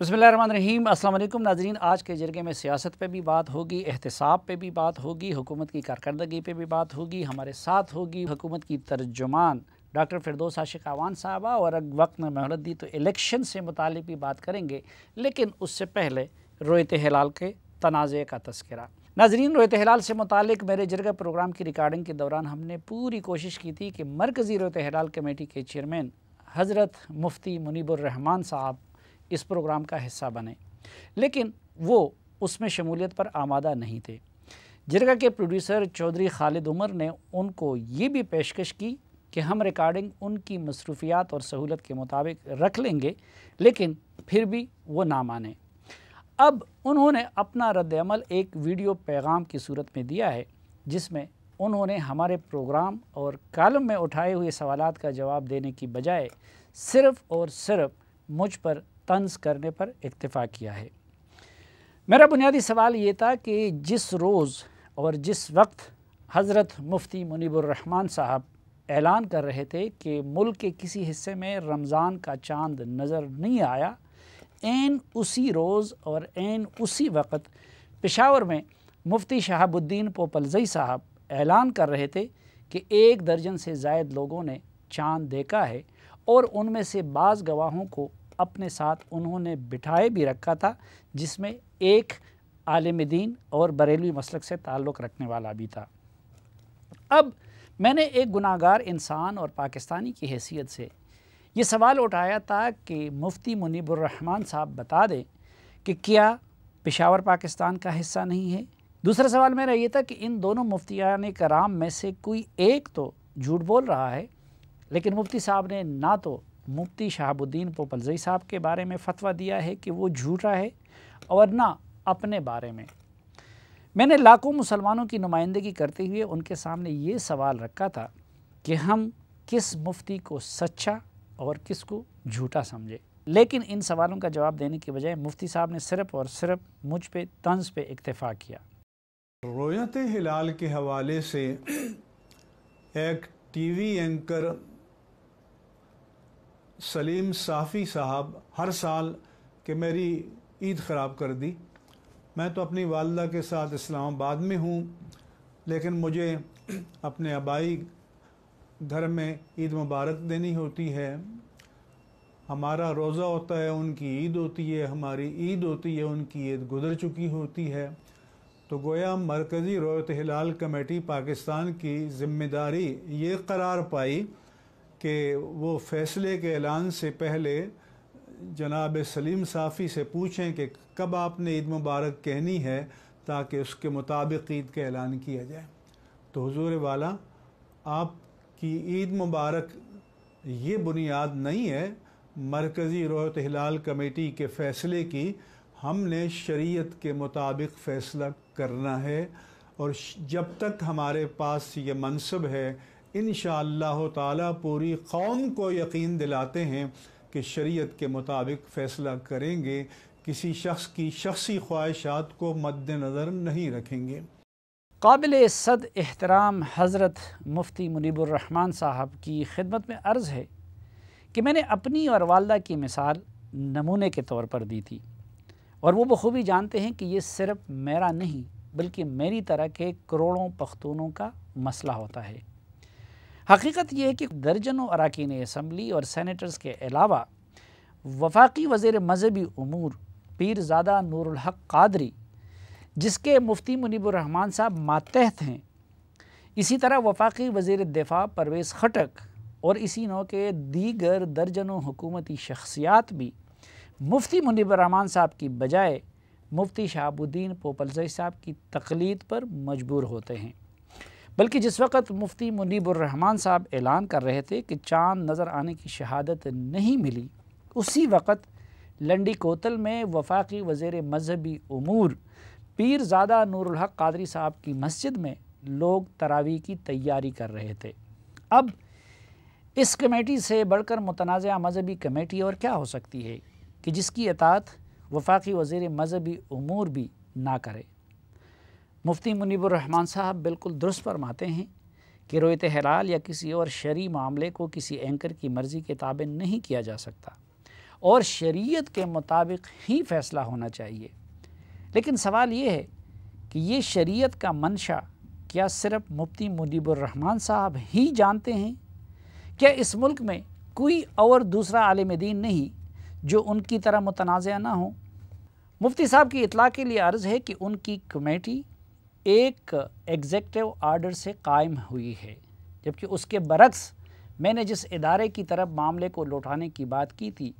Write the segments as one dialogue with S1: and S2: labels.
S1: बिस्मिल्लाहिर्रहमानिर्रहीम। अस्सलाम वालेकुम नाज़रीन। आज के जरगे में सियासत पे भी बात होगी, एहतिसाब पे भी बात होगी, हुकूमत की कारकर्दगी पे भी बात होगी। हमारे साथ होगी हुकूमत की तर्जुमान डॉक्टर फिरदौस आशिक आवान साहबा, और अगर वक्त में मोहलत दी तो इलेक्शन से मुतालिक भी बात करेंगे, लेकिन उससे पहले रोयत हिलाल के तनाज़े का तज़किरा। नाज़रीन, रोयत हिलाल से मुतालिक मेरे जरगा प्रोग्राम की रिकॉर्डिंग के दौरान हमने पूरी कोशिश की थी कि मरकज़ी रोयत हिलाल कमेटी के चेयरमैन हज़रत मुफ्ती मुनीबुर रहमान साहब इस प्रोग्राम का हिस्सा बने, लेकिन वो उसमें शमूलियत पर आमादा नहीं थे। जरगा के प्रोड्यूसर चौधरी खालिद उमर ने उनको ये भी पेशकश की कि हम रिकॉर्डिंग उनकी मसरूफियात और सहूलत के मुताबिक रख लेंगे, लेकिन फिर भी वो ना माने। अब उन्होंने अपना रद्द-ए-अमल एक वीडियो पैगाम की सूरत में दिया है, जिसमें उन्होंने हमारे प्रोग्राम और कॉलम में उठाए हुए सवालात का जवाब देने की बजाय सिर्फ़ और सिर्फ मुझ पर तंज़ करने पर इक्तिफ़ा किया है। मेरा बुनियादी सवाल ये था कि जिस रोज़ और जिस वक्त हज़रत मुफ्ती मुनीबुर रहमान साहब ऐलान कर रहे थे कि मुल्क के किसी हिस्से में रमज़ान का चाँद नज़र नहीं आया, ऐन उसी रोज़ और ऐन उसी वक्त पेशावर में मुफ्ती शहाबुद्दीन पोपलज़ई साहब ऐलान कर रहे थे कि 1 दर्जन से ज़ायद लोगों ने चाँद देखा है, और उनमें से बाज़ गवाहों को अपने साथ उन्होंने बिठाए भी रखा था, जिसमें एक आलिम दीन और बरेलवी मसलक से ताल्लुक़ रखने वाला भी था। अब मैंने एक गुनाहगार इंसान और पाकिस्तानी की हैसियत से ये सवाल उठाया था कि मुफ्ती मुनीबुर रहमान साहब बता दें कि क्या पेशावर पाकिस्तान का हिस्सा नहीं है। दूसरा सवाल मेरा ये था कि इन दोनों मुफ्तियान कराम में से कोई एक तो झूठ बोल रहा है, लेकिन मुफ्ती साहब ने ना तो मुफ्ती शहाबुद्दीन पोपलज़ई साहब के बारे में फ़तवा दिया है कि वो झूठा है, और ना अपने बारे में। मैंने लाखों मुसलमानों की नुमाइंदगी करते हुए उनके सामने ये सवाल रखा था कि हम किस मुफ्ती को सच्चा और किस को झूठा समझे, लेकिन इन सवालों का जवाब देने की बजाय मुफ्ती साहब ने सिर्फ़ और सिर्फ मुझ पे तंज़ पे इक्तिफ़ा किया।
S2: रोयत हिलाल के हवाले से एक टीवी एंकर सलीम साफ़ी साहब हर साल के मेरी ईद ख़राब कर दी। मैं तो अपनी वालदा के साथ इस्लामाबाद में हूँ, लेकिन मुझे अपने आबाई घर में ईद मुबारक देनी होती है। हमारा रोज़ा होता है, उनकी ईद होती है, हमारी ईद होती है, उनकी ईद गुज़र चुकी होती है। तो गोया मरकज़ी रोयत हिलाल कमेटी पाकिस्तान की ज़िम्मेदारी ये करार पाई कि वो फ़ैसले के ऐलान से पहले जनाब सलीम साफ़ी से पूछें कि कब आपने ईद मुबारक कहनी है, ताकि उसके मुताबिक ईद का ऐलान किया जाए। तो हुजूर वाला, आपकी ईद मुबारक ये बुनियाद नहीं है मरकज़ी रोयत हिलाल कमेटी के फ़ैसले की। हमने शरीयत के मुताबिक फ़ैसला करना है, और जब तक हमारे पास ये मनसब है, इंशाअल्लाह ताला पूरी कौम को यकीन दिलाते हैं कि शरीयत के मुताबिक फ़ैसला करेंगे, किसी शख्स की शख्सी ख्वाहिशात को मद्देनज़र नहीं रखेंगे।
S1: काबिल सद एहतराम हज़रत मुफ्ती मुनीबुर रहमान साहब की खिदमत में अर्ज़ है कि मैंने अपनी और वालदा की मिसाल नमूने के तौर पर दी थी, और वो बखूबी जानते हैं कि ये सिर्फ़ मेरा नहीं बल्कि मेरी तरह के करोड़ों पख्तूनों का मसला होता है। हकीकत यह है कि दर्जनों अरकान असम्बली और सेनेटर्स के अलावा वफाकी वज़ीर मज़हबी उमूर पीरज़ादा नूरुल हक़ क़ादरी, जिसके मुफ्ती मुनीबुर रहमान साहब मातहत हैं, इसी तरह वफाकी वज़ीर दिफ़ा परवेज़ खटक और इसी नौ के दीगर दर्जनों हुकूमती शख्सियात भी मुफ्ती मुनीबुर रहमान साहब की बजाय मुफ्ती शहाबुद्दीन पोपलज़ई साहब की तक़लीद पर मजबूर होते हैं। बल्कि जिस वक़्त मुफ्ती मुनीबुर रहमान साहब ऐलान कर रहे थे कि चाँद नज़र आने की शहादत नहीं मिली, उसी वक़्त लंडी कोतल में वफाकी वज़ीर मज़हबी उमूर पीरज़ादा नूरुल हक़ क़ादरी साहब की मस्जिद में लोग तरावी की तैयारी कर रहे थे। अब इस कमेटी से बढ़कर मुतनाज़ा मज़हबी कमेटी और क्या हो सकती है कि जिसकी इताअत वफाकी वज़ीर मज़हबी उमूर भी ना करे। मुफ्ती मुनीबुर रहमान साहब बिल्कुल दुरुस्त फरमाते हैं कि रोयत हिलाल या किसी और शरई मामले को किसी एंकर की मर्ज़ी के ताबे नहीं किया जा सकता, और शरीयत के मुताबिक ही फ़ैसला होना चाहिए। लेकिन सवाल ये है कि ये शरीयत का मंशा क्या सिर्फ मुफ्ती मुनीबुर रहमान साहब ही जानते हैं? क्या इस मुल्क में कोई और दूसरा आलिम दीन नहीं जो उनकी तरह मुतनाज़ा ना हो? मुफ्ती साहब की इत्ला के लिए अर्ज़ है कि उनकी कमेटी एक एग्जेक्टिव आर्डर से कायम हुई है, जबकि उसके बरक्स मैंने जिस इदारे की तरफ मामले को लौटाने की बात की थी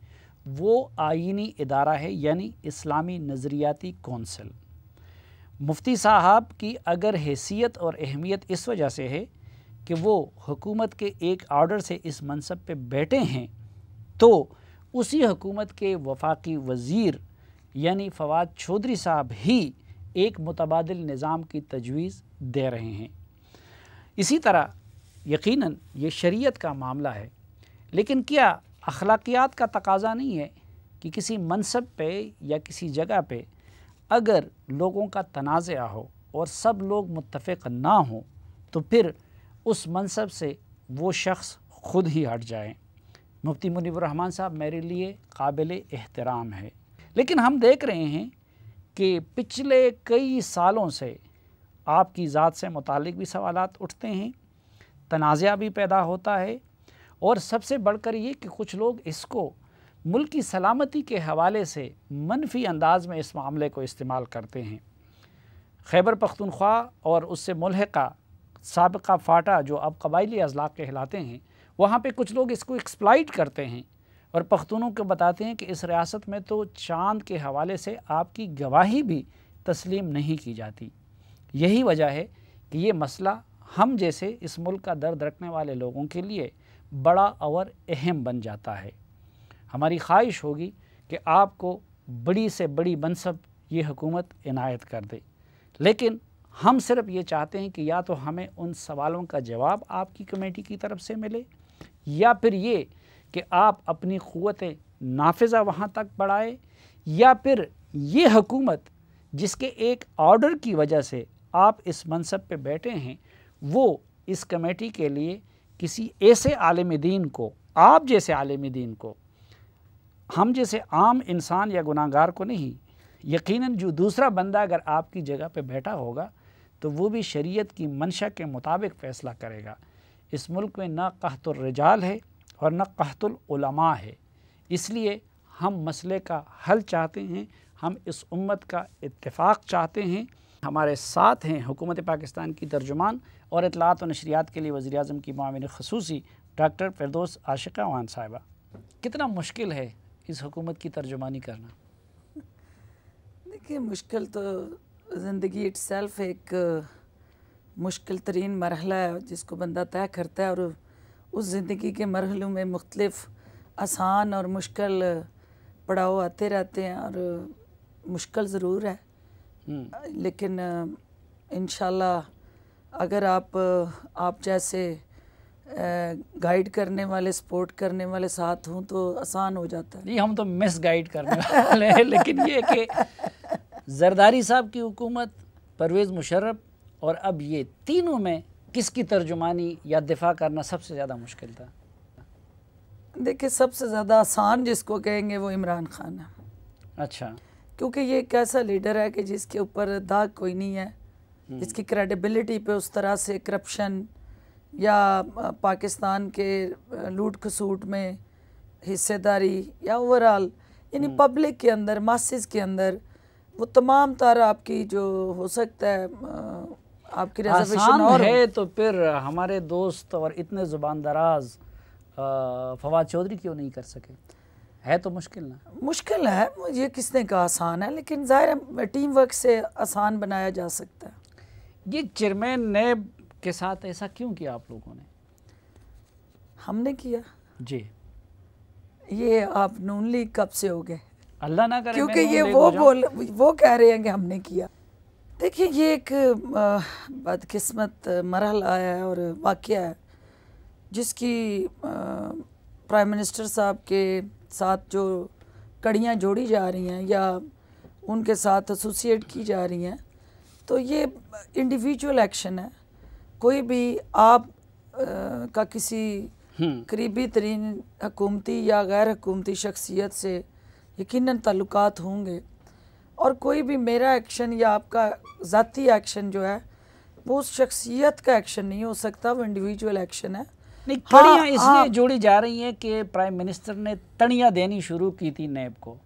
S1: वो आईनी इदारा है, यानी इस्लामी नज़रियाती कौंसिल। मुफ्ती साहब की अगर हैसियत और अहमियत इस वजह से है कि वो हुकूमत के एक आर्डर से इस मनसब पे बैठे हैं, तो उसी हुकूमत के वफाकी वज़ीर यानी फवाद चौधरी साहब ही एक मुतबादिल निज़ाम की तजवीज़ दे रहे हैं। इसी तरह यकीनन ये शरीयत का मामला है, लेकिन क्या अखलाकियात का तकाज़ा नहीं है कि किसी मनसब पे या किसी जगह पे अगर लोगों का तनाज़ा हो और सब लोग मुत्तफ़िक़ ना हो तो फिर उस मनसब से वो शख्स ख़ुद ही हट जाए। मुफ्ती मुनीबुर रहमान साहब मेरे लिए काबिल एहतराम है, लेकिन हम देख रहे हैं कि पिछले कई सालों से आपकी ज़ात से मुतालिक भी सवालात उठते हैं, तनाज़ा भी पैदा होता है, और सबसे बढ़कर ये कि कुछ लोग इसको मुल्क की सलामती के हवाले से मनफी अंदाज में इस मामले को इस्तेमाल करते हैं। खैबर पख्तूनख्वा और उससे मुल्हिका साबिका फ़ाटा जो अब कबायली अज़लाक़ कहलाते हैं, वहाँ पे कुछ लोग इसको एक्सप्लॉइट करते हैं और पख्तूनों को बताते हैं कि इस रियासत में तो चाँद के हवाले से आपकी गवाही भी तस्लीम नहीं की जाती। यही वजह है कि ये मसला हम जैसे इस मुल्क का दर्द रखने वाले लोगों के लिए बड़ा और अहम बन जाता है। हमारी ख्वाहिश होगी कि आपको बड़ी से बड़ी मनसब ये हुकूमत इनायत कर दे, लेकिन हम सिर्फ ये चाहते हैं कि या तो हमें उन सवालों का जवाब आपकी कमेटी की तरफ से मिले, या फिर ये कि आप अपनी क़ुव्वत नाफिज़ा वहाँ तक बढ़ाए, या फिर ये हुकूमत जिसके एक ऑर्डर की वजह से आप इस मनसब पे बैठे हैं वो इस कमेटी के लिए किसी ऐसे आलिम दीन को, आप जैसे आलिम दीन को, हम जैसे आम इंसान या गुनाहगार को नहीं, यकीनन जो दूसरा बंदा अगर आपकी जगह पे बैठा होगा तो वो भी शरीयत की मंशा के मुताबिक फ़ैसला करेगा। इस मुल्क में न क़हतुर रिजाल है और न क़हतुल उलमा है, इसलिए हम मसले का हल चाहते हैं, हम इस उम्मत का इत्तेफाक चाहते हैं। हमारे साथ हैं हुकूमत पाकिस्तान की तर्जुमान और इत्तलात व नशरियात के लिए वज़ीर आज़म की मुआविन ख़ुसूसी डॉक्टर फिरदौस आशिक़ा वान साहिबा। कितना मुश्किल है इस हुकूमत की तर्जुमानी करना?
S3: देखिए, मुश्किल तो ज़िंदगी इट्सेल्फ एक मुश्किल तरीन मरहला है जिसको बंदा तय करता है, और उस ज़िंदगी के मरहलों में मुख्तलिफ़ आसान और मुश्किल पड़ाव आते रहते हैं, और मुश्किल ज़रूर है, लेकिन इंशाल्लाह अगर आप जैसे गाइड करने वाले, सपोर्ट करने वाले साथ हों तो आसान हो जाता है।
S1: नहीं, हम तो मिस गाइड करने वाले हैं, लेकिन ये कि जरदारी साहब की हुकूमत, परवेज़ मुशर्रफ और अब ये तीनों में किसकी तर्जुमानी या दिफा करना सबसे ज़्यादा मुश्किल था?
S3: देखिए, सबसे ज़्यादा आसान जिसको कहेंगे वो इमरान खान है।
S1: अच्छा,
S3: क्योंकि ये एक ऐसा लीडर है कि जिसके ऊपर दाग कोई नहीं है, जिसकी क्रेडिबिलिटी पे उस तरह से करप्शन या पाकिस्तान के लूट खसूट में हिस्सेदारी या ओवरऑल यानी पब्लिक के अंदर, मासेस के अंदर वो तमाम तारा आपकी जो हो सकता है आपकी रिजर्वेशन और
S1: है, तो फिर हमारे दोस्त और इतने ज़ुबान दराज फवाद चौधरी क्यों नहीं कर सके? है तो मुश्किल ना?
S3: मुश्किल है, ये किसने कहा आसान है, लेकिन ज़ाहिर है टीम वर्क से आसान बनाया जा सकता है।
S1: ये चेयरमैन नैब के साथ ऐसा क्यों किया आप लोगों ने?
S3: हमने किया
S1: जी।
S3: ये आप नून लीग कब से हो गए?
S1: अल्लाह ना करे,
S3: क्योंकि ये वो कह रहे हैं कि हमने किया। देखिए, ये एक बदकिस्मत मरहला है और वाक़या है जिसकी प्राइम मिनिस्टर साहब के साथ जो कड़ियाँ जोड़ी जा रही हैं या उनके साथ एसोसिएट की जा रही हैं, तो ये इंडिविजुअल एक्शन है। कोई भी आप का किसी करीबी तरीन हुकूमती या गैर हुकूमती शख्सियत से यकीनन ताल्लुकात होंगे, और कोई भी मेरा एक्शन या आपका ज़ाती एक्शन जो है वो उस शख्सियत का एक्शन नहीं हो सकता, वो इंडिविजुअल एक्शन है।
S1: नहीं, तड़ियाँ इसलिए जोड़ी जा रही हैं कि प्राइम मिनिस्टर ने तड़ियाँ देनी शुरू की थी नैब को।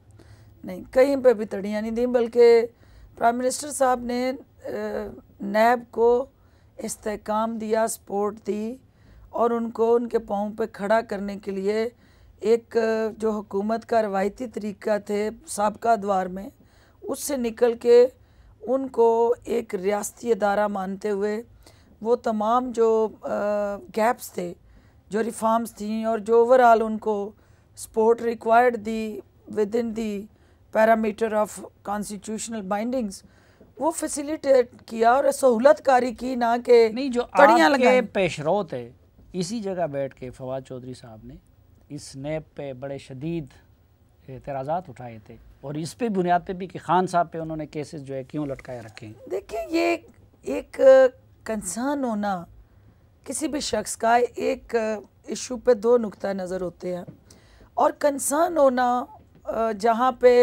S3: नहीं, कहीं पे भी तड़ियाँ नहीं दी, बल्कि प्राइम मिनिस्टर साहब ने नैब को इस्तेहकाम दिया, सपोर्ट दी, और उनको उनके पाँव पे खड़ा करने के लिए एक जो हुकूमत का रवायती तरीका थे साबका अदवार में, उससे निकल के उनको एक रियासती अदारा मानते हुए वो तमाम जो गैप्स थे, जो रिफॉर्म्स थी, और जो ओवरऑल उनको support required the with in the parameter of constitutional bindings, वो फैसिलिटेट किया और सहूलतकारी की, ना कि
S1: नहीं। जो
S3: तड़ियाँ
S1: आपके पेशरो थे, इसी जगह बैठ के फवाद चौधरी साहब ने इस नैब पे बड़े शदीद एतराज़ात उठाए थे, और इस पे बुनियाद पे भी कि खान साहब पे उन्होंने केसेस जो है क्यों लटकाए रखे हैं।
S3: देखिए, ये एक कंसर्न होना किसी भी शख्स का, एक इशू पे दो नुक्ता नज़र होते हैं, और कंसर्न होना जहाँ पे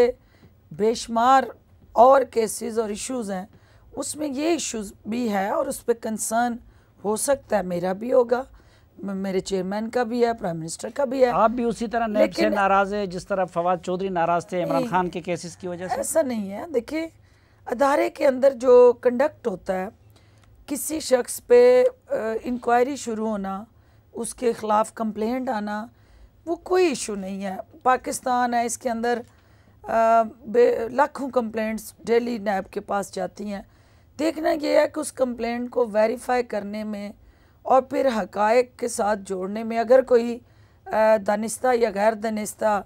S3: बेशुमार और केसेस और इश्यूज़ हैं, उसमें ये इश्यूज़ भी है और उस पर कंसर्न हो सकता है, मेरा भी होगा, मेरे चेयरमैन का भी है, प्राइम मिनिस्टर का भी है।
S1: आप भी उसी तरह नैब से नाराज़ है जिस तरह फवाद चौधरी नाराज़ थे इमरान खान के केसेस की वजह से?
S3: ऐसा नहीं है। देखिए, अदारे के अंदर जो कंडक्ट होता है, किसी शख्स पे इंक्वायरी शुरू होना, उसके ख़िलाफ़ कंप्लेंट आना, वो कोई इशू नहीं है। पाकिस्तान है, इसके अंदर लाखों कंप्लेंट्स डेली नैब के पास जाती हैं। देखना ये है कि उस कंप्लेंट को वेरीफाई करने में और फिर हकायक के साथ जोड़ने में अगर कोई दानिस्ता या गैर दानिस्ता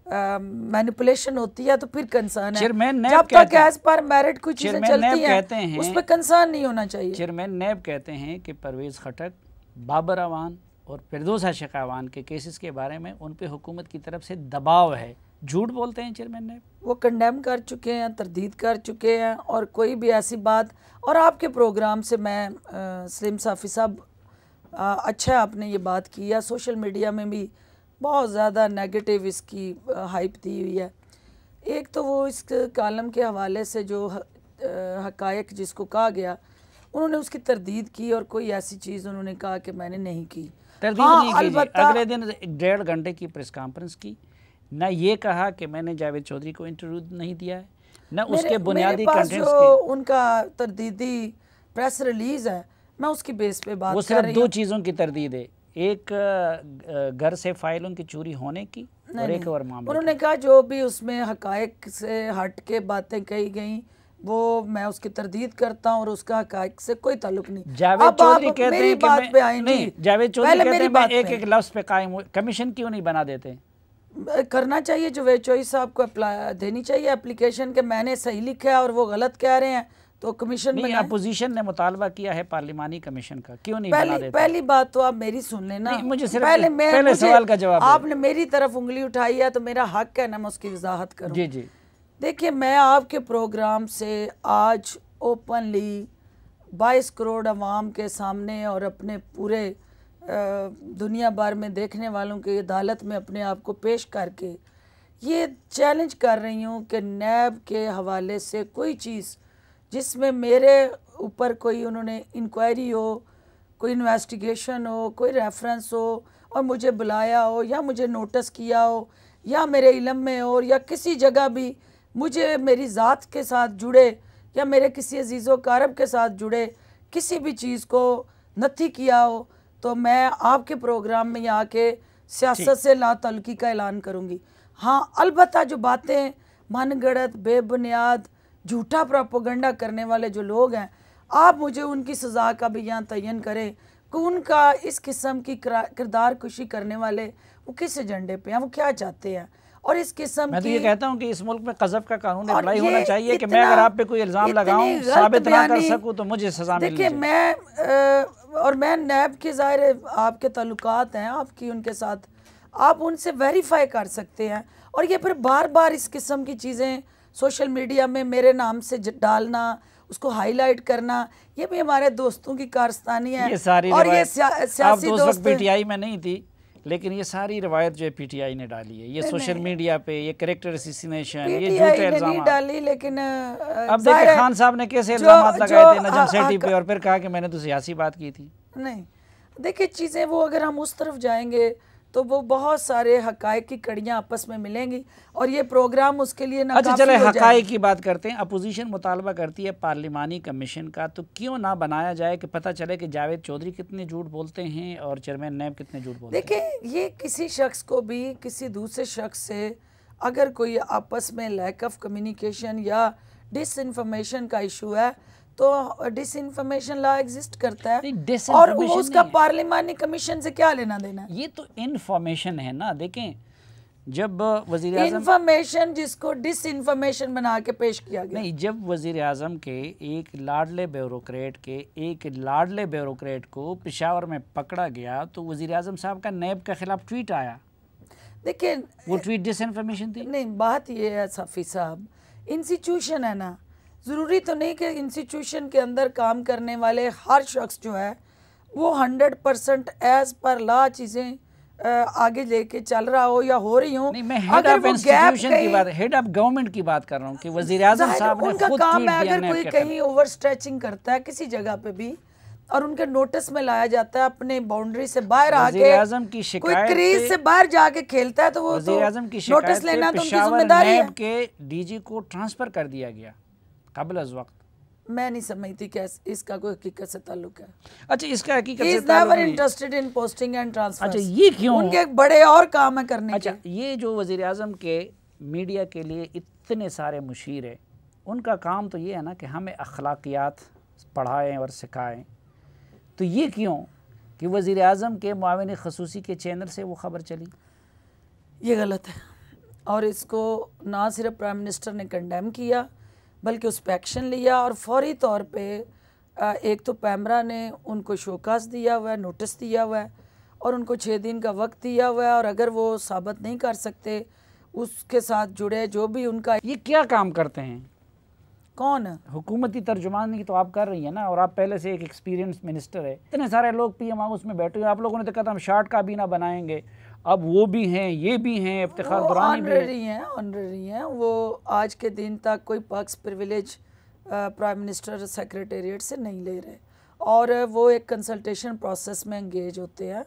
S3: मैनिपुलेशन होती है तो फिर कंसर्न है। जब तक एज पर मेरिट कुछ चीज़ें चलती हैं उस पर कंसर्न नहीं होना चाहिए।
S1: चेयरमैन नैब कहते हैं कि परवेज़ खटक, बाबर अवान और फिरदौस आशिक अवान के केसेस के बारे में उन पे हुकूमत की तरफ से दबाव है। झूठ बोलते हैं चेयरमैन नैब?
S3: वो कंडेम कर चुके हैं, तरदीद कर चुके हैं, और कोई भी ऐसी बात, और आपके प्रोग्राम से मैं सलीम साफ़ी साहब अच्छा आपने ये बात की है, सोशल मीडिया में भी बहुत ज़्यादा नेगेटिव इसकी हाइप दी हुई है। एक तो वो इस कालम के हवाले से जो हकायक जिसको कहा गया, उन्होंने उसकी तरदीद की, और कोई ऐसी चीज़ उन्होंने कहा कि मैंने नहीं की।
S1: तरदीद नहीं की। अगले दिन 1.5 घंटे की प्रेस कॉन्फ्रेंस की, ना ये कहा कि मैंने जावेद चौधरी को इंटरव्यू नहीं दिया है, ना उसके बुनियादी कंटेंट्स के।
S3: उनका तरदीदी प्रेस रिलीज़ है, मैं उसकी बेस पे बात
S1: वो सिर्फ 2 चीज़ों की तरदीद है, एक घर से फाइलों की चोरी होने की और एक और मामला।
S3: उन्होंने कहा जो भी उसमें हकायक से हट के बातें कही गई वो मैं उसकी तरदीद करता हूँ, और उसका हकायक से कोई ताल्लुक नहीं।
S1: जावेद चौधरी कहते हैं कि
S3: बात पे आएंगे।
S1: नहीं, जावेद चौधरी कहते हैं मैं एक लफ्ज़ पे कायम हूँ। कमीशन क्यों नहीं बना देते?
S3: करना चाहिए, जावेद चौधरी साहब को देनी चाहिए एप्लीकेशन के मैंने सही लिखा है और वो गलत कह रहे हैं, तो कमीशन
S1: नहीं। अपोजिशन ने मुतालबा किया है पार्लिमानी कमीशन का, क्यों नहीं बना देते?
S3: पहली बात तो आप मेरी सुन लेना।
S1: मुझे सिर्फ पहले सवाल का जवाब।
S3: आपने मेरी तरफ उंगली उठाई है तो मेरा हक है ना मैं उसकी वजाहत करूं।
S1: जी जी।
S3: देखिए, मैं आपके प्रोग्राम से आज ओपनली 22 करोड़ अवाम के सामने और अपने पूरे दुनिया भर में देखने वालों की अदालत में अपने आप को पेश करके ये चैलेंज कर रही हूँ कि नैब के हवाले से कोई चीज़ जिसमें मेरे ऊपर कोई उन्होंने इंक्वायरी हो, कोई इन्वेस्टिगेशन हो, कोई रेफरेंस हो और मुझे बुलाया हो या मुझे नोटिस किया हो या मेरे इल्म में हो या किसी जगह भी मुझे मेरी ज़ात के साथ जुड़े या मेरे किसी अजीज़ो कारब के साथ जुड़े किसी भी चीज़ को नथी किया हो, तो मैं आपके प्रोग्राम में यहाँ के सियासत से लाताल्लुकी का ऐलान करूँगी। हाँ, अलबत्ता जो बातें मनगढ़ंत, बेबुनियाद, झूठा प्रोपेगेंडा करने वाले जो लोग हैं, आप मुझे उनकी सज़ा का भी यहाँ तयन करें कि उनका इस किस्म की किरदार कुशी करने वाले वो किस एजेंडे पे हैं, वो क्या चाहते हैं। और इस किस्म
S1: मैं तो ये कहता हूँ कि इस मुल्क में क़ज़फ़ का कानून अप्लाई होना चाहिए कि मैं अगर आप पे कोई इल्ज़ाम लगाऊं, साबित ना कर सकूं, तो मुझे सज़ा मिलनी चाहिए।
S3: देखिए, मैं नैब के ज़ाहिर आपके ताल्लुकात हैं आपकी उनके साथ, आप उनसे वेरीफाई कर सकते हैं। और ये फिर बार बार इस किस्म की चीज़ें सोशल मीडिया में मेरे नाम से डालना, उसको हाईलाइट करना, ये भी हमारे दोस्तों की कारस्तानी है।
S1: ये सारी
S3: और ये सियासी
S1: दोस्त पीटीआई में नहीं थी, लेकिन ये सारी रवायत जो है पीटीआई ने डाली है, ये सोशल मीडिया पे, ये कैरेक्टर असैसिनेशन, ये झूठे इल्जाम
S3: नहीं डाली, लेकिन
S1: अब देखिए खान साहब ने कैसे इल्जाम लगाए थे नजम सेठी पे और फिर कहा कि मैंने तो सियासी बात की थी।
S3: नहीं देखिए चीज़ें वो अगर हम उस तरफ जाएंगे तो वो बहुत सारे हकायक की कड़ियाँ आपस में मिलेंगी और ये प्रोग्राम उसके लिए ना।
S1: अच्छा चले हकायक की बात करते हैं। अपोजिशन मुतालबा करती है पार्लिमानी कमीशन का, तो क्यों ना बनाया जाए कि पता चले कि जावेद चौधरी कितने झूठ बोलते हैं और चेयरमैन नैब कितने झूठ बोलते हैं।
S3: देखिए ये किसी शख्स को भी किसी दूसरे शख्स से अगर कोई आपस में लैक ऑफ कम्युनिकेशन या डिसइंफॉर्मेशन का इशू है तो डिसइंफॉर्मेशन लॉ एग्जिस्ट करता है और उसका पार्लिमानी कमीशन से क्या लेना देना है।
S1: ये तो इन्फॉर्मेशन है ना। देखें जब वज़ीर आज़म
S3: इन्फॉर्मेशन जिसको डिसइंफॉर्मेशन बना के पेश किया गया,
S1: नहीं, जब वज़ीर आज़म के एक लाडले ब्यूरोक्रेट को पेशावर में पकड़ा गया तो वज़ीर आज़म साहब का नैब के खिलाफ ट्वीट आया।
S3: देखिए
S1: वो ट्वीट डिसइंफॉर्मेशन थी?
S3: नहीं, बात ये है सफ़ी साहब, इंस्टीट्यूशन है ना, ज़रूरी तो नहीं कि इंस्टीट्यूशन के अंदर काम करने वाले हर शख्स जो है वो 100% एज पर लॉ चीज़ें आगे लेके चल रहा हो या हो रही हो।
S1: नहीं, मैं हेड ऑफ इंस्टीट्यूशन की बात, हेड ऑफ गवर्नमेंट की बात कर रहा हूँ कि वज़ीर आज़म साहब ने खुद
S3: काम है अगर कोई कहीं ओवर स्ट्रेचिंग करता है किसी जगह पे भी और उनके नोटिस में लाया जाता है, अपने बाउंड्री से बाहर आके कोई क्रीज से बाहर जाके खेलता है तो वो
S1: वज़ीर आज़म की
S3: नोटिस लेना तो उनकी
S1: पेशावर
S3: जिम्मेदारी है।
S1: नैब के डीजी को ट्रांसफर कर दिया गया कबल अज़ वक्त।
S3: मैं नहीं समझती कि इसका कोई हकीकत से ताल्लुक है।
S1: अच्छा, इसका हकीकत
S3: से ताल्लुक नहीं। Interested in posting and transfer.
S1: अच्छा, ये क्यों?
S3: उनके बड़े और काम है करने
S1: के। अच्छा, ये जो वज़ीर आज़म के मीडिया के लिए इतने सारे मुशीर है, उनका काम तो ये है ना कि हमें अखलाकियात पढ़ाएं और सिखाएं, तो ये क्यों कि वज़ीर आज़म के मुआविन ख़ुसूसी के चैनल से वो ख़बर चली?
S3: ये गलत है और इसको ना सिर्फ प्राइम मिनिस्टर ने कंडेम किया बल्कि उस पर एक्शन लिया और फौरी तौर पे एक तो पैमरा ने उनको शोकास दिया हुआ है, नोटिस दिया हुआ है और उनको 6 दिन का वक्त दिया हुआ है और अगर वो साबित नहीं कर सकते उसके साथ जुड़े जो भी उनका।
S1: ये क्या काम करते हैं?
S3: कौन है?
S1: हुकूमती तर्जुमानी तो आप कर रही हैं ना और आप पहले से एक एक्सपीरियंस मिनिस्टर है। इतने सारे लोग पीएम हाउस में बैठे हुए, आप लोगों ने तो कहा हम शार्ट काबीना बनाएंगे, अब वो भी हैं, ये भी हैं, इफ्तिखार दुरानी भी
S3: ऑनररी हैं। वो आज के दिन तक कोई perks privilege prime minister secretariat से नहीं ले रहे और वो एक कंसल्टेशन प्रोसेस में एंगेज होते हैं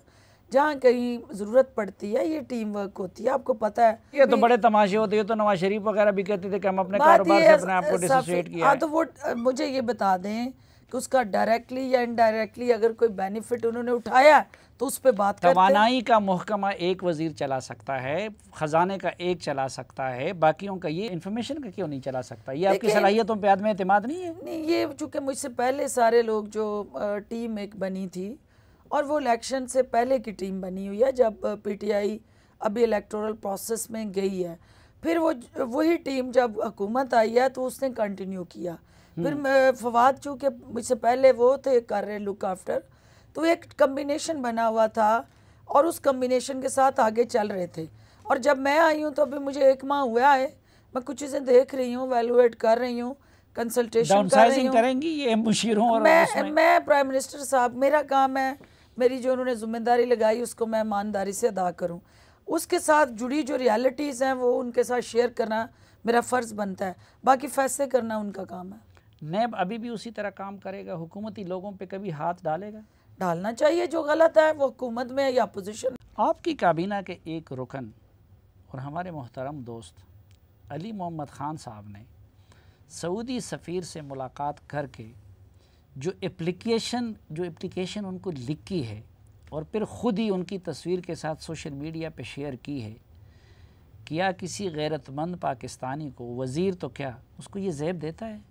S3: जहाँ कहीं ज़रूरत पड़ती है, ये टीम वर्क होती है। आपको पता है
S1: ये तो बड़े तमाशे होते हैं, तो नवाज शरीफ वगैरह भी कहते थे कि हम अपने कारोबार से अपने आप को डिसोसिएट किया है।
S3: तो वो मुझे ये बता दें कि उसका डायरेक्टली या इनडायरेक्टली अगर कोई बेनिफिट उन्होंने उठाया तो उस पर बात करते हैं।
S1: तवानाई का महकमा एक वजीर चला सकता है, खजाने का एक चला सकता है, बाकियों का ये इन्फॉर्मेशन का क्यों नहीं चला सकता? ये आपकी सलाहियतों पे आदमी एतमाद नहीं है?
S3: नहीं, ये चूँकि मुझसे पहले सारे लोग जो टीम एक बनी थी और वो इलेक्शन से पहले की टीम बनी हुई है जब पीटीआई अभी इलेक्टोरल प्रोसेस में गई है, फिर वही टीम जब हुकूमत आई है तो उसने कंटिन्यू किया। फिर फवाद चूँकि मुझसे पहले वो थे कर रहे लुक आफ्टर, तो एक कम्बिनेशन बना हुआ था और उस कम्बिनेशन के साथ आगे चल रहे थे। और जब मैं आई हूँ तो अभी मुझे 1 माह हुआ है, मैं कुछ चीज़ें देख रही हूँ, वैल्यूएट कर रही हूँ, कंसल्टेशन कर रही हूँ।
S1: करेंगी ये मुशीरों और
S3: मैं प्राइम मिनिस्टर साहब, मेरा काम है, मेरी जो उन्होंने जिम्मेदारी लगाई उसको मैं ईमानदारी से अदा करूँ, उसके साथ जुड़ी जो रियलिटीज़ हैं वो उनके साथ शेयर करना मेरा फ़र्ज़ बनता है, बाकी फैसले करना उनका काम है।
S1: नैब अभी भी उसी तरह काम करेगा? हुकूमती लोगों पे कभी हाथ डालेगा?
S3: डालना चाहिए, जो गलत है वो हुकूमत में या अपोजिशन।
S1: आपकी काबीना के एक रुकन और हमारे मोहतरम दोस्त अली मोहम्मद ख़ान साहब ने सऊदी सफ़ीर से मुलाकात करके जो एप्लीकेशन उनको लिखी है और फिर ख़ुद ही उनकी तस्वीर के साथ सोशल मीडिया पे शेयर की है, क्या किसी गैरतमंद पाकिस्तानी को वज़ीर तो क्या उसको ये ज़ेब देता है?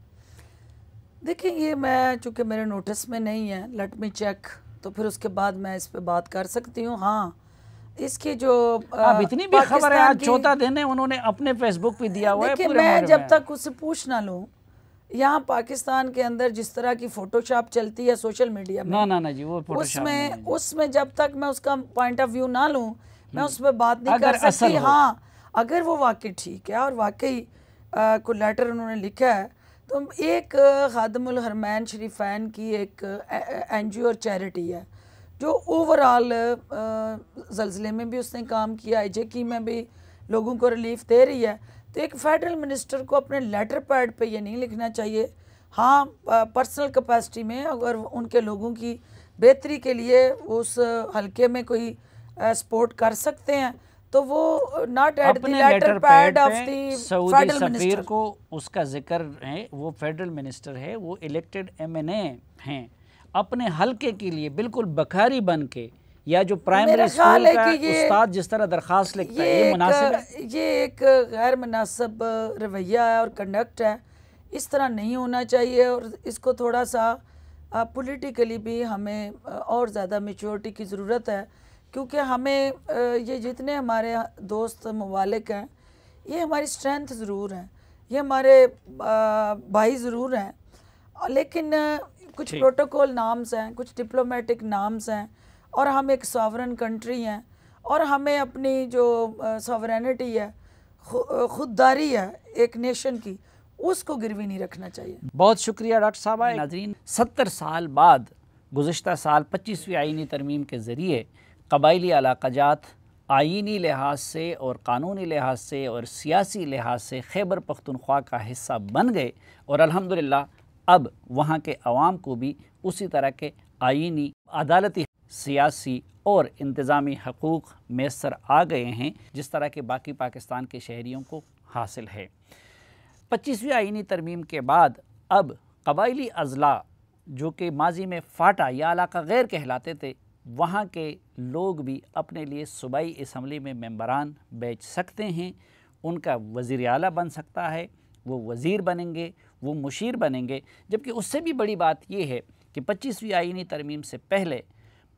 S3: देखिए, ये मैं चूँकि मेरे नोटिस में नहीं है, लेट मी चेक, तो फिर उसके बाद मैं इस पे बात कर सकती हूँ। हाँ, इसकी जो
S1: अब इतनी भी खबर है, आज चौथा दिन है, उन्होंने अपने फेसबुक पे दिया हुआ है।
S3: देखिए, मैं जब तक उससे पूछ ना लूँ, यहाँ पाकिस्तान के अंदर जिस तरह की फोटोशॉप चलती है सोशल मीडिया में,
S1: ना जी, वो
S3: उसमें जब तक मैं उसका पॉइंट ऑफ व्यू ना लूँ मैं उस पर बात नहीं कर सकती। हाँ, अगर वो वाकई ठीक है और वाकई कोई लेटर उन्होंने लिखा है, तो एक खादिमुल हरमैन शरीफैन की एक NGO और चैरिटी है जो ओवरऑल ज़लज़ले में भी उसने काम किया, IJK में भी लोगों को रिलीफ दे रही है। तो एक फेडरल मिनिस्टर को अपने लेटर पैड पे ये नहीं लिखना चाहिए। हाँ, पर्सनल कैपेसिटी में अगर उनके लोगों की बेहतरी के लिए उस हलके में कोई सपोर्ट कर सकते हैं तो वो not at the letter pad of the
S1: Saudi सफीर को उसका जिक्र है। वो फेडरल मिनिस्टर है, वो इलेक्टेड MNA हैं। अपने हलके के लिए बिल्कुल बखारी बन के या जो प्राइमरी स्कूल का उस्ताद जिस तरह दरख्वास्त लिखता है, ये मुनासिब है?
S3: ये एक गैर मुनासिब रवैया है और कंडक्ट है। इस तरह नहीं होना चाहिए और इसको थोड़ा सा पॉलिटिकली भी हमें और ज़्यादा मैच्योरिटी की ज़रूरत है, क्योंकि हमें ये जितने हमारे दोस्त ममालिक हैं ये हमारी स्ट्रेंथ ज़रूर हैं, ये हमारे भाई ज़रूर हैं, लेकिन कुछ प्रोटोकॉल नाम्स हैं, कुछ डिप्लोमेटिक नाम्स हैं और हम एक सॉवरन कंट्री हैं और हमें अपनी जो सॉवरेनिटी है, खुददारी है एक नेशन की, उसको गिरवी नहीं रखना चाहिए।
S1: बहुत शुक्रिया डॉक्टर साहब। नाज़रीन, 70 साल बाद गुज़िश्ता साल 25वीं आईनी तरमीम के ज़रिए कबायली इलाक़ाजात आईनी लिहाज से और क़ानूनी लिहाज से और सियासी लिहाज से खैबर पख्तूनख्वा का हिस्सा बन गए और अल्हम्दुलिल्लाह अब वहाँ के अवाम को भी उसी तरह के आईनी, अदालती, सियासी और इंतज़ामी हकूक़ मैसर आ गए हैं जिस तरह के बाकी पाकिस्तान के शहरियों को हासिल है। 25वीं आईनी तरमीम के बाद अब कबायली अज़ला जो कि माजी में फाटा या इलाक़ा गैर कहलाते थे, वहाँ के लोग भी अपने लिए सूबाई असम्बली में मेंबरान बेच सकते हैं। उनका वज़ीर आला बन सकता है, वो वज़ीर बनेंगे, वो मुशीर बनेंगे। जबकि उससे भी बड़ी बात ये है कि 25वीं आईनी तरमीम से पहले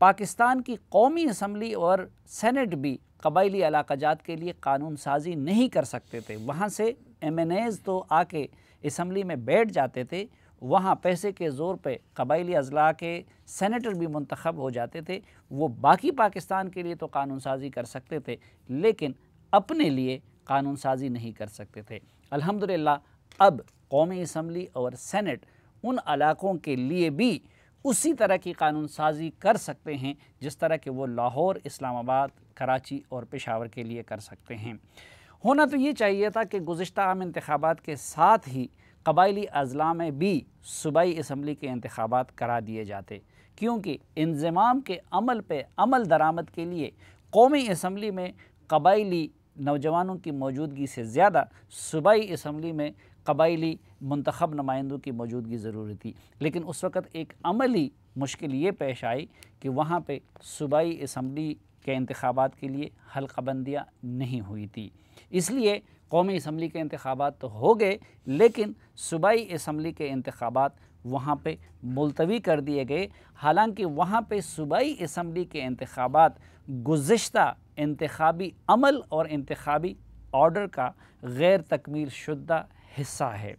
S1: पाकिस्तान की कौमी असम्बली और सेनेट भी कबायली इलाक़ाजात के लिए कानून साजी नहीं कर सकते थे। वहाँ से MNAs तो आके असम्बली में बैठ जाते थे, वहाँ पैसे के ज़ोर पे कबायली अज़ला के सेनेटर भी मुंतखब हो जाते थे। वो बाकी पाकिस्तान के लिए तो कानून साजी कर सकते थे, लेकिन अपने लिए कानून साजी नहीं कर सकते थे। अल्हम्दुलिल्लाह अब कौमी असम्बली और सेनेट उन इलाक़ों के लिए भी उसी तरह की कानून साजी कर सकते हैं जिस तरह के वो लाहौर, इस्लामाबाद, कराची और पेशावर के लिए कर सकते हैं। होना तो ये चाहिए था कि गुज़िश्ता आम इंतखाबात के साथ ही कबायली अज़ला में भी सूबाई असम्बली के इंतखाबात करा दिए जाते, क्योंकि इंज़माम के अमल पे अमल दरामद के लिए कौमी असम्बली में कबायली नौजवानों की मौजूदगी से ज़्यादा सूबाई असम्बली में कबायली मुंतखब नुमाइंदों की मौजूदगी ज़रूरी थी। लेकिन उस वक़्त एक अमली मुश्किल ये पेश आई कि वहाँ पे सूबाई असम्बली के इंतखाबात के लिए हल्क़ाबंदियाँ नहीं हुई थी। इसलिए कौमी असम्बली के इंतखाबात तो हो गए, लेकिन सूबाई असम्बली के इंतखाबात वहाँ पे मुलतवी कर दिए गए। हालांकि वहाँ पे सूबाई असम्बली के इंतखाबात गुज़िश्ता इंतखाबी अमल और इंतखाबी ऑर्डर का गैर तकमील शुद्दा हिस्सा है।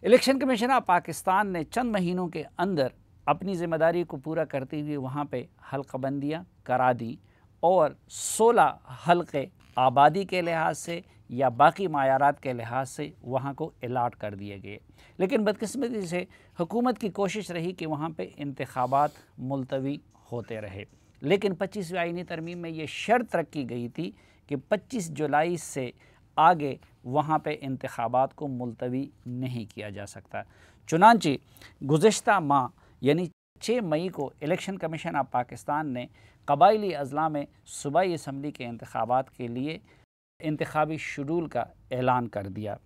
S1: इलेक्शन कमीशन ऑफ पाकिस्तान ने चंद महीनों के अंदर अपनी ज़िम्मेदारी को पूरा करते हुए वहाँ पे हल्क़ाबंदियाँ करा दी और 16 हल्क़े आबादी के लिहाज से या बाकी मायारात के लिहाज से वहाँ को अलाट कर दिए गए। लेकिन बदकिस्मती से हुकूमत की कोशिश रही कि वहाँ पे इंतखाबात मुलतवी होते रहे। लेकिन 25वीं आईनी तरमीम में ये शर्त रखी गई थी कि 25 जुलाई से आगे वहाँ पे इंतखाबात को मुलतवी नहीं किया जा सकता। चुनांचे गुज़िश्ता माह यानी 6 मई को इलेक्शन कमीशन ऑफ पाकिस्तान ने कबायली अज़ला में सूबाई असम्बली के इंतखाबात के लिए इंतखाबी शेड्यूल का ऐलान कर दिया।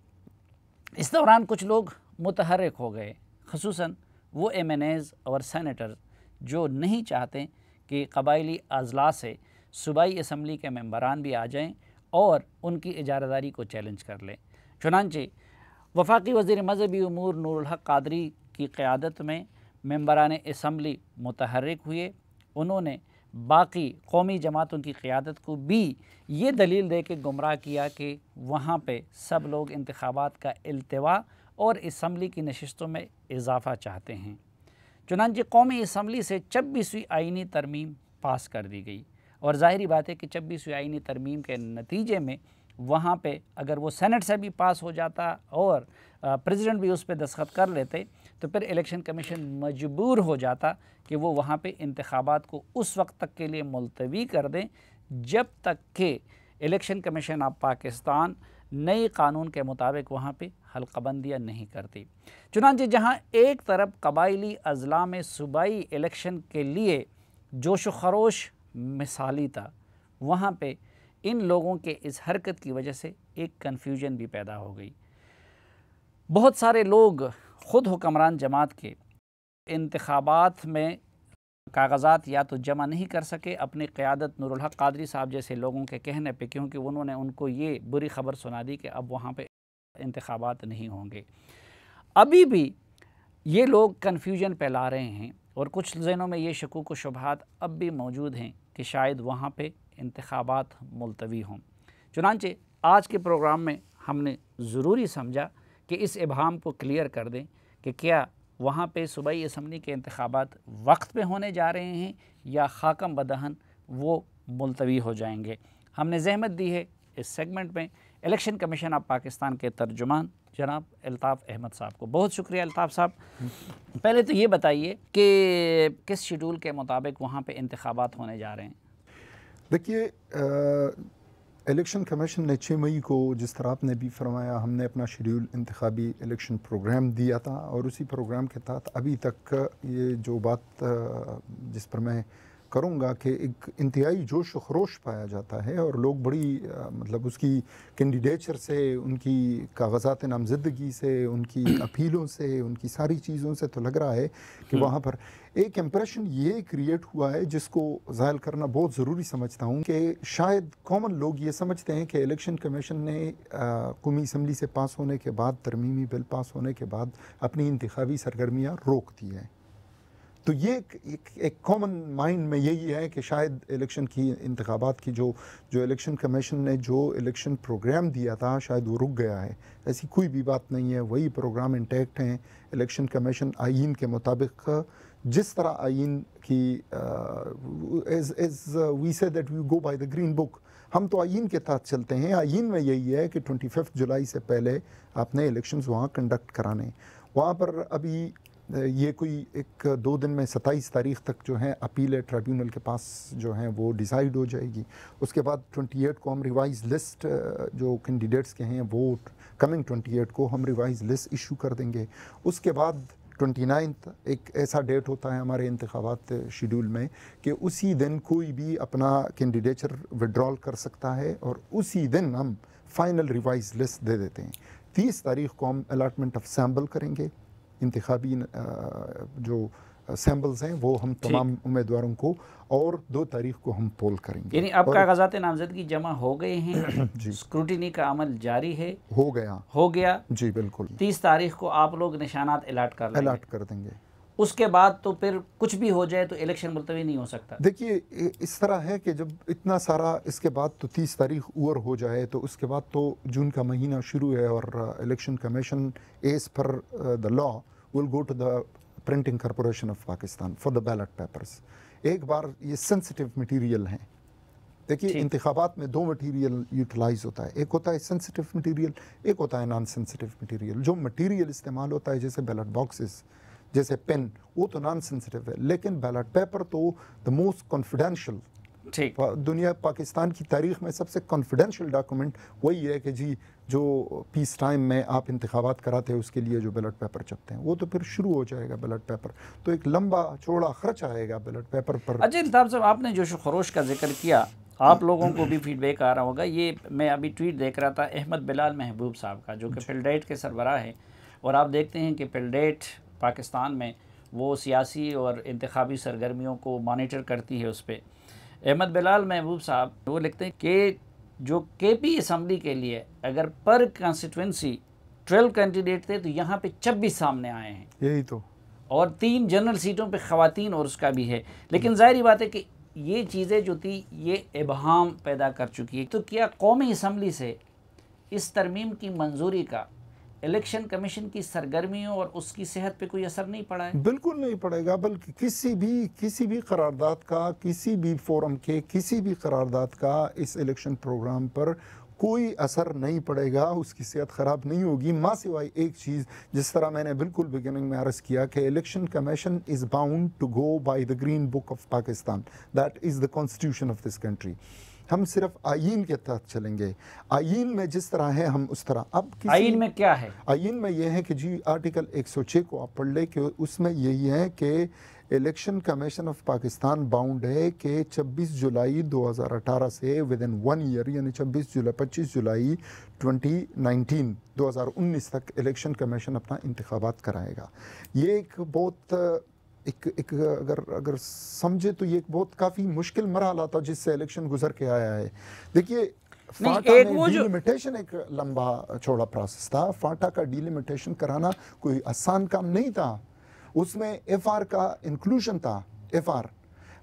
S1: इस दौरान कुछ लोग मुतहर्रिक हो गए, ख़ुसूसन वो MNAs और सेनेटर जो नहीं चाहते कि कबायली अज़ला से सूबाई असम्बली के मेंबरान भी आ जाएं और उनकी इजारादारी को चैलेंज कर लें। चुनांचे वफाकी वज़ीर मज़हबी उमूर नूरुल हक़ क़ादरी की क़यादत में मेंबरान असम्बली मुतहर्रिक हुए। उन्होंने बाकी कौमी जमातों की क़यादत को भी ये दलील दे के गुमराह किया कि वहाँ पे सब लोग इंतखाबात का इल्तिवा और असम्बली की नशिस्तों में इजाफ़ा चाहते हैं। चुनांचे कौमी असम्बली से 26वीं आईनी तरमीम पास कर दी गई और ज़ाहिरी बात है कि 26वीं आईनी तरमीम के नतीजे में वहाँ पे अगर वो सेनेट से भी पास हो जाता और प्रेसिडेंट भी उस पर दस्तखत कर लेते तो फिर इलेक्शन कमीशन मजबूर हो जाता कि वो वहाँ पे इंतखाबात को उस वक्त तक के लिए मुलतवी कर दें जब तक कि इलेक्शन कमीशन ऑफ पाकिस्तान नई कानून के मुताबिक वहाँ पे हल्काबंदियाँ नहीं करती। चुनांचे जहाँ एक तरफ कबायली अजला में सूबाई इलेक्शन के लिए जोश व खरोश मिसाली था, वहाँ पे इन लोगों के इस हरकत की वजह से एक कन्फ्यूजन भी पैदा हो गई। बहुत सारे लोग ख़ुद हुक्मरान जमात के इंतखाबात में कागज़ात या तो जमा नहीं कर सके अपने क़यादत नूरुल हक कादरी साहब जैसे लोगों के कहने पे, क्योंकि उन्होंने उनको ये बुरी ख़बर सुना दी कि अब वहाँ पे इंतखाबात नहीं होंगे। अभी भी ये लोग कन्फ्यूजन फैला रहे हैं और कुछ ज़हनों में ये शकूक व शुबहात अब भी मौजूद हैं कि शायद वहाँ पे इंतखाबात मुलतवी हों। चुनांचे आज के प्रोग्राम में हमने ज़रूरी समझा कि इस इबहाम को क्लियर कर दें कि क्या वहाँ पे सूबाई असम्बली के इंतखाबात वक्त पे होने जा रहे हैं या खाकम बदहन वो मुलतवी हो जाएंगे। हमने ज़हमत दी है इस सेगमेंट में इलेक्शन कमीशन ऑफ पाकिस्तान के तर्जुमान जनाब अल्ताफ़ अहमद साहब को। बहुत शुक्रिया अल्ताफ़ साहब। पहले तो ये बताइए कि किस शेड्यूल के मुताबिक वहाँ पे इंतखाबात होने जा रहे हैं?
S4: देखिए, इलेक्शन कमीशन ने 6 मई को, जिस तरह आपने भी फरमाया, हमने अपना शेड्यूल इंतखाबी इलेक्शन प्रोग्राम दिया था और उसी प्रोग्राम के तहत अभी तक ये जो बात जिस पर मैं करूँगा कि एक इंतहाई जोश व खरोश पाया जाता है और लोग बड़ी मतलब उसकी कैंडिडेचर से, उनकी कागज़ात नामज़दगी से, उनकी अपीलों से, उनकी सारी चीज़ों से तो लग रहा है कि वहाँ पर एक इम्प्रेशन ये क्रिएट हुआ है जिसको ज़ाहिर करना बहुत ज़रूरी समझता हूँ कि शायद कॉमन लोग ये समझते हैं कि इलेक्शन कमीशन ने कौमी असम्बली से पास होने के बाद, तरमीमी बिल पास होने के बाद अपनी इंतखाबी सरगर्मियाँ रोक दी हैं। तो ये एक कॉमन माइंड में यही है कि शायद इलेक्शन की इंतखाबात की जो इलेक्शन कमीशन ने जो इलेक्शन प्रोग्राम दिया था शायद वो रुक गया है। ऐसी कोई भी बात नहीं है, वही प्रोग्राम इंटैक्ट हैं। इलेक्शन कमीशन आईन के मुताबिक, जिस तरह आईन की as we say that we go by the green book, हम तो आईन के तहत चलते हैं। आईन में यही है कि 25 जुलाई से पहले आपने इलेक्शंस वहाँ कंडक्ट कराने। वहाँ पर अभी ये कोई 1-2 दिन में 27 तारीख तक जो है अपील ट्रिब्यूनल के पास जो है वो डिसाइड हो जाएगी। उसके बाद 28 को हम रिवाइज लिस्ट जो कैंडिडेट्स के हैं वो कमिंग 28 को हम रिवाइज लिस्ट इशू कर देंगे। उसके बाद 29 एक ऐसा डेट होता है हमारे इंतखाबात शेड्यूल में कि उसी दिन कोई भी अपना कैंडिडेचर विड्रॉल कर सकता है और उसी दिन हम फाइनल रिवाइज लिस्ट दे देते हैं। 30 तारीख को हम अलॉटमेंट ऑफ सैम्पल करेंगे। इंतखाबी जो सैम्पल्स हैं वो हम तमाम उम्मीदवारों को, और 2 तारीख को हम पोल करेंगे।
S1: यानी अब कागजात नामजदगी जमा हो गए हैं जी, स्क्रूटिनी का अमल जारी है। हो गया
S4: जी, बिल्कुल।
S1: 30 तारीख को आप लोग निशानात अलॉट कर देंगे। उसके बाद तो फिर कुछ भी हो जाए तो इलेक्शन मुलतवी नहीं हो सकता।
S4: देखिए, इस तरह है कि जब इतना सारा इसके बाद तो 30 तारीख ओवर हो जाए तो उसके बाद तो जून का महीना शुरू है और election commission as per the law will go to the printing corporation of Pakistan for the ballot papers. एक बार ये सेंसिटिव मटीरियल हैं। देखिए, इंतखाबात में 2 मटीरियल यूटिलाइज होता है, एक होता है सेंसिटिव मटीरियल, एक होता है नॉन सेंसिटिव मटीरियल। जो मटीरियल इस्तेमाल होता है जैसे बैलेट बॉक्सेस, जैसे पेन, वो तो नॉन सेंसिटिव है, लेकिन बैलेट पेपर तो द मोस्ट कॉन्फिडेंशियल, दुनिया पाकिस्तान की तारीख में सबसे कॉन्फिडेंशियल डॉक्यूमेंट वही है कि जी जो पीस टाइम में आप इंतखाबात कराते हैं उसके लिए जो बैलेट पेपर छपते हैं वो तो फिर शुरू हो जाएगा बैलेट पेपर, तो एक लंबा चौड़ा खर्च आएगा बैलेट पेपर पर।
S1: अच्छा अल्ताफ़ साहब, आपने जोश खरोश का जिक्र किया, आप लोगों को भी फीडबैक आ रहा होगा। ये मैं अभी ट्वीट देख रहा था अहमद बिलाल महबूब साहब का, जो कि फिल्डेट के सरबराह है, और आप देखते हैं कि फिल्डेट पाकिस्तान में वो सियासी और इंतखाबी सरगर्मियों को मॉनिटर करती है। उस पर अहमद बिलाल महबूब साहब वो लिखते हैं कि जो केपी असम्बली के लिए अगर पर कॉन्स्टिट्यूंसी 12 कैंडिडेट थे तो यहाँ पे 26 सामने आए हैं, यही तो, और 3 जनरल सीटों पे ख़वातीन और उसका भी है। लेकिन ज़ाहिर बात है कि ये चीज़ें जो थी ये इबहाम पैदा कर चुकी है। तो क्या कौमी असम्बली से इस तरमीम की मंजूरी का इलेक्शन कमीशन की सरगर्मियों और उसकी सेहत पे कोई असर नहीं पड़ा है?
S4: बिल्कुल नहीं पड़ेगा, बल्कि किसी भी करारदाद का, किसी भी फोरम के किसी भी करारदाद का इस इलेक्शन प्रोग्राम पर कोई असर नहीं पड़ेगा, उसकी सेहत ख़राब नहीं होगी, माँ सिवाय एक चीज़, जिस तरह मैंने बिल्कुल बिगिनिंग में अर्ज़ किया कि election commission is bound to go by the green book of Pakistan, that is the constitution of this country. हम सिर्फ आईन के तहत चलेंगे, आईन में जिस तरह है हम उस तरह। अब
S1: आईन में क्या है?
S4: आईन में यह है कि जी आर्टिकल 106 को आप पढ़ ले कि उसमें यही है कि election commission of Pakistan bound है कि 26 जुलाई 2018 से विद इन 1 ईयर, यानी 25 जुलाई 2019 तक इलेक्शन कमीशन अपना इंतखाबात कराएगा। ये एक बहुत एक अगर समझे तो ये एक बहुत काफ़ी मुश्किल मरहला था जिससे इलेक्शन गुजर के आया है। देखिए फाटा में डिलिमिटेशन एक लंबा चौड़ा प्रोसेस था। फाटा का डिलिमिटेशन कराना कोई आसान काम नहीं था, उसमें एफआर का इंक्लूजन था। एफआर,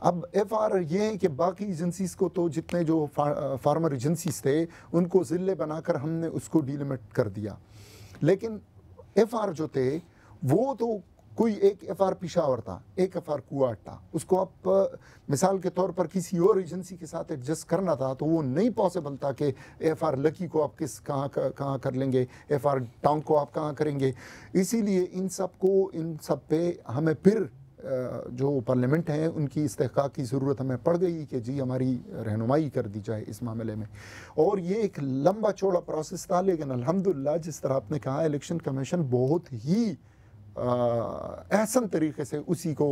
S4: अब एफआर ये है कि बाकी एजेंसीज को तो जितने जो फार्मर एजेंसीज थे उनको ज़िले बनाकर हमने उसको डिलिमिट कर दिया, लेकिन एफआर जो थे वो तो कोई एक एफआर पिशावर था, एक एफआर कुआट था, उसको आप मिसाल के तौर पर किसी और एजेंसी के साथ एडजस्ट करना था तो वो नहीं पॉसिबल था कि एफआर लकी को आप कहाँ कर लेंगे, एफआर टाउन को आप कहाँ करेंगे। इसीलिए इन सब पे हमें फिर जो पार्लियामेंट हैं उनकी इस्तेहकाक की ज़रूरत हमें पड़ गई कि जी हमारी रहनुमाई कर दी जाए इस मामले में। और ये एक लंबा चौड़ा प्रोसेस था, लेकिन अल्हम्दुलिल्लाह जिस तरह आपने कहा इलेक्शन कमीशन बहुत ही एहसन तरीके से उसी को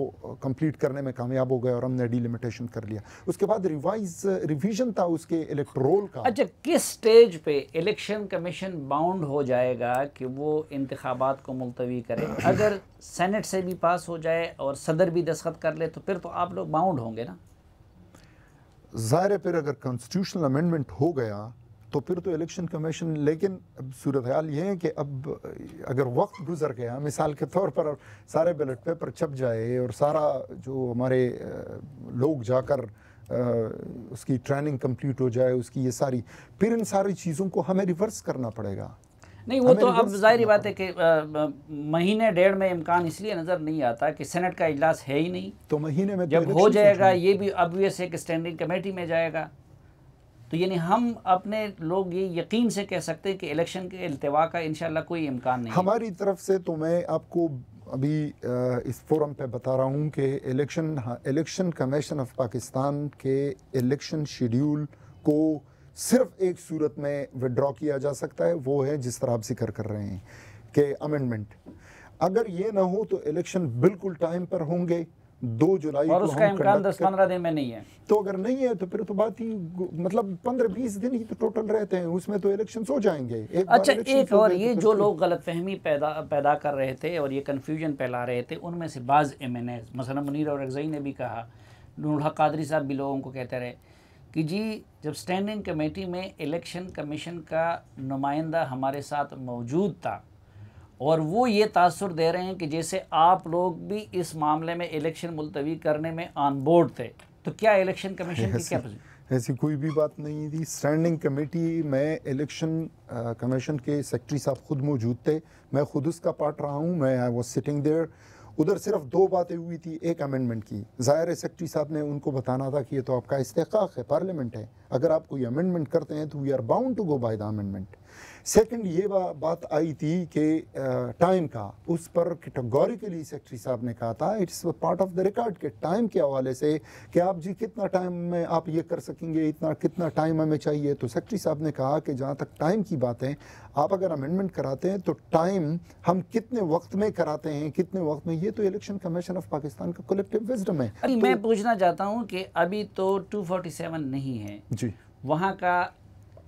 S4: कंप्लीट करने में कामयाब हो गए और हमने डिलिमिटेशन कर लिया। उसके बाद रिवीजन था उसके इलेक्टोरल का।
S1: अच्छा, किस स्टेज पे इलेक्शन कमीशन बाउंड हो जाएगा कि वो इंतखाबात को मुलतवी करे? अगर सेनेट से भी पास हो जाए और सदर भी दस्तखत कर ले तो फिर तो आप लोग बाउंड होंगे ना?
S4: ज़ाहिर है फिर अगर कॉन्स्टिट्यूशनल अमेंडमेंट हो गया तो फिर तो इलेक्शन कमीशन, लेकिन अब सूरत हाल ये है कि अब अगर वक्त गुजर गया, मिसाल के तौर पर सारे बैलेट पेपर छप जाए और सारा जो हमारे लोग जाकर उसकी ट्रेनिंग कंप्लीट हो जाए, उसकी ये सारी, फिर इन सारी चीज़ों को हमें रिवर्स करना पड़ेगा।
S1: नहीं, वो तो अब जाहिर बात है कि महीने डेढ़ में इम्कान इसलिए नज़र नहीं आता कि सेनेट का इजलास है ही नहीं,
S4: तो महीने में
S1: जब हो जाएगा ये भी ऑब्वियस है कि स्टैंडिंग कमेटी में जाएगा। तो यानी हम अपने लोग ये यकीन से कह सकते हैं कि इलेक्शन के इल्तिवा का इंशाल्लाह कोई इम्कान नहीं
S4: हमारी तरफ से। तो मैं आपको अभी इस फोरम पे बता रहा हूँ कि इलेक्शन कमीशन ऑफ पाकिस्तान के इलेक्शन शेड्यूल को सिर्फ एक सूरत में विड्रॉ किया जा सकता है, वो है जिस तरह आप जिक्र कर रहे हैं कि अमेंडमेंट। अगर ये ना हो तो इलेक्शन बिल्कुल टाइम पर होंगे 2 जुलाई
S1: और उसका इम्कान 10-15 दिन में नहीं है।
S4: तो अगर नहीं है तो फिर तो बात ही मतलब 15-20 दिन ही तो टोटल रहते हैं, उसमें तो इलेक्शंस हो जाएंगे।
S1: अच्छा, एक और ये जो लोग गलतफहमी पैदा कर रहे थे और ये कन्फ्यूजन फैला रहे थे, उनमें से बाज़ MNA मसलन मुनीर और रज़ई ने भी कहा, नूरुल हक कादरी साहब भी लोगों को कहते रहे कि जी जब स्टैंडिंग कमेटी में इलेक्शन कमीशन का नुमाइंदा हमारे साथ मौजूद था और वो ये तासुर दे रहे हैं कि जैसे आप लोग भी इस मामले में इलेक्शन मुलतवी करने में ऑन बोर्ड थे, तो क्या इलेक्शन कमीशन की क्या पोजीशन?
S4: ऐसी कोई भी बात नहीं थी। स्टैंडिंग कमेटी में इलेक्शन कमीशन के सेक्रेटरी साहब खुद मौजूद थे, मैं खुद उसका पार्ट रहा हूँ, मैं आई वाज सिटिंग देयर। उधर सिर्फ 2 बातें हुई थी, एक अमेंडमेंट की। ज़ाहिर सेक्रेटरी साहब ने उनको बताना था कि ये तो आपका इस्तेहकाक है, पार्लियामेंट है, अगर आप कोई अमेंडमेंट करते हैं तो we are bound to go by the amendment. Second ये बात आई थी कि टाइम का, उस पर कैटेगोरिकली सेक्रेटरी साहब ने कहा था it's part of the record के टाइम के हवाले से कि आप जी कितना टाइम में आप ये कर सकेंगे, कितना टाइम हमें चाहिए। तो सेक्रेटरी साहब ने कहा कि जहाँ तक टाइम की बात है, आप अगर अमेंडमेंट कराते हैं तो टाइम हम कितने वक्त में कराते हैं, कितने वक्त में, ये तो इलेक्शन कमीशन ऑफ पाकिस्तान का कलेक्टिव विजडम है।
S1: अभी मैं पूछना चाहता हूँ कि अभी तो 247 नहीं है
S4: जी,
S1: वहाँ का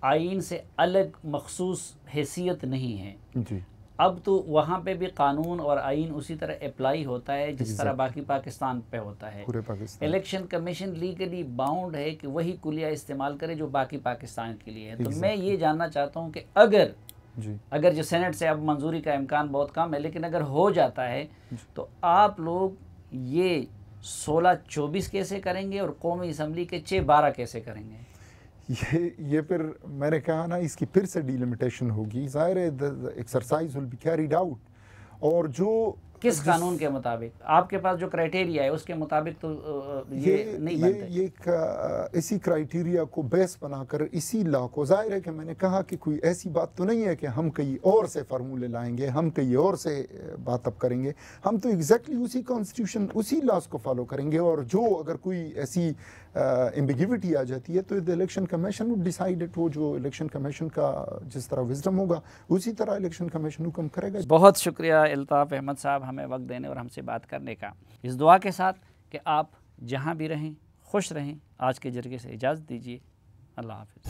S1: आइन से अलग मखसूस हैसियत नहीं है
S4: जी,
S1: अब तो वहाँ पे भी कानून और आइन उसी तरह अप्लाई होता है जिस तरह बाकी पाकिस्तान पे होता है।
S4: पूरे Pakistan
S1: election commission legally bound है कि वही कुलिया इस्तेमाल करे जो बाकी पाकिस्तान के लिए है। तो मैं ये जानना चाहता हूँ कि अगर जो सेनेट से अब मंजूरी का इम्कान बहुत कम है, लेकिन अगर हो जाता है तो आप लोग ये 16-24 कैसे करेंगे और कौमी असम्बली के 6-12 कैसे करेंगे?
S4: ये फिर मैंने कहा ना, इसकी फिर से डिलिमिटेशन होगी। ज़ाहिर है the exercise will be carried out. और जो
S1: किस कानून के मुताबिक? आपके पास जो क्राइटेरिया है उसके मुताबिक तो ये नहीं बनते।
S4: ये इसी क्राइटेरिया को बेस बनाकर इसी लॉ को, जाहिर है कि मैंने कहा कि कोई ऐसी बात तो नहीं है कि हम कहीं और से फार्मूले लाएंगे, हम कहीं और से बात अब करेंगे। हम तो एग्जैक्टली उसी कॉन्स्टिट्यूशन, उसी लॉज को फॉलो करेंगे। और जो अगर कोई ऐसी एम्बिगिविटी आ जाती है तो the election commission would decide it. वो जो इलेक्शन कमीशन का जिस तरह विजडम होगा उसी तरह इलेक्शन कमीशन हुक्म करेगा।
S1: बहुत शुक्रिया अल्ताफ़ अहमद साहब हमें वक्त देने और हमसे बात करने का। इस दुआ के साथ कि आप जहाँ भी रहें खुश रहें, आज के जरिए से इजाज़त दीजिए। अल्लाह हाफ़िज़।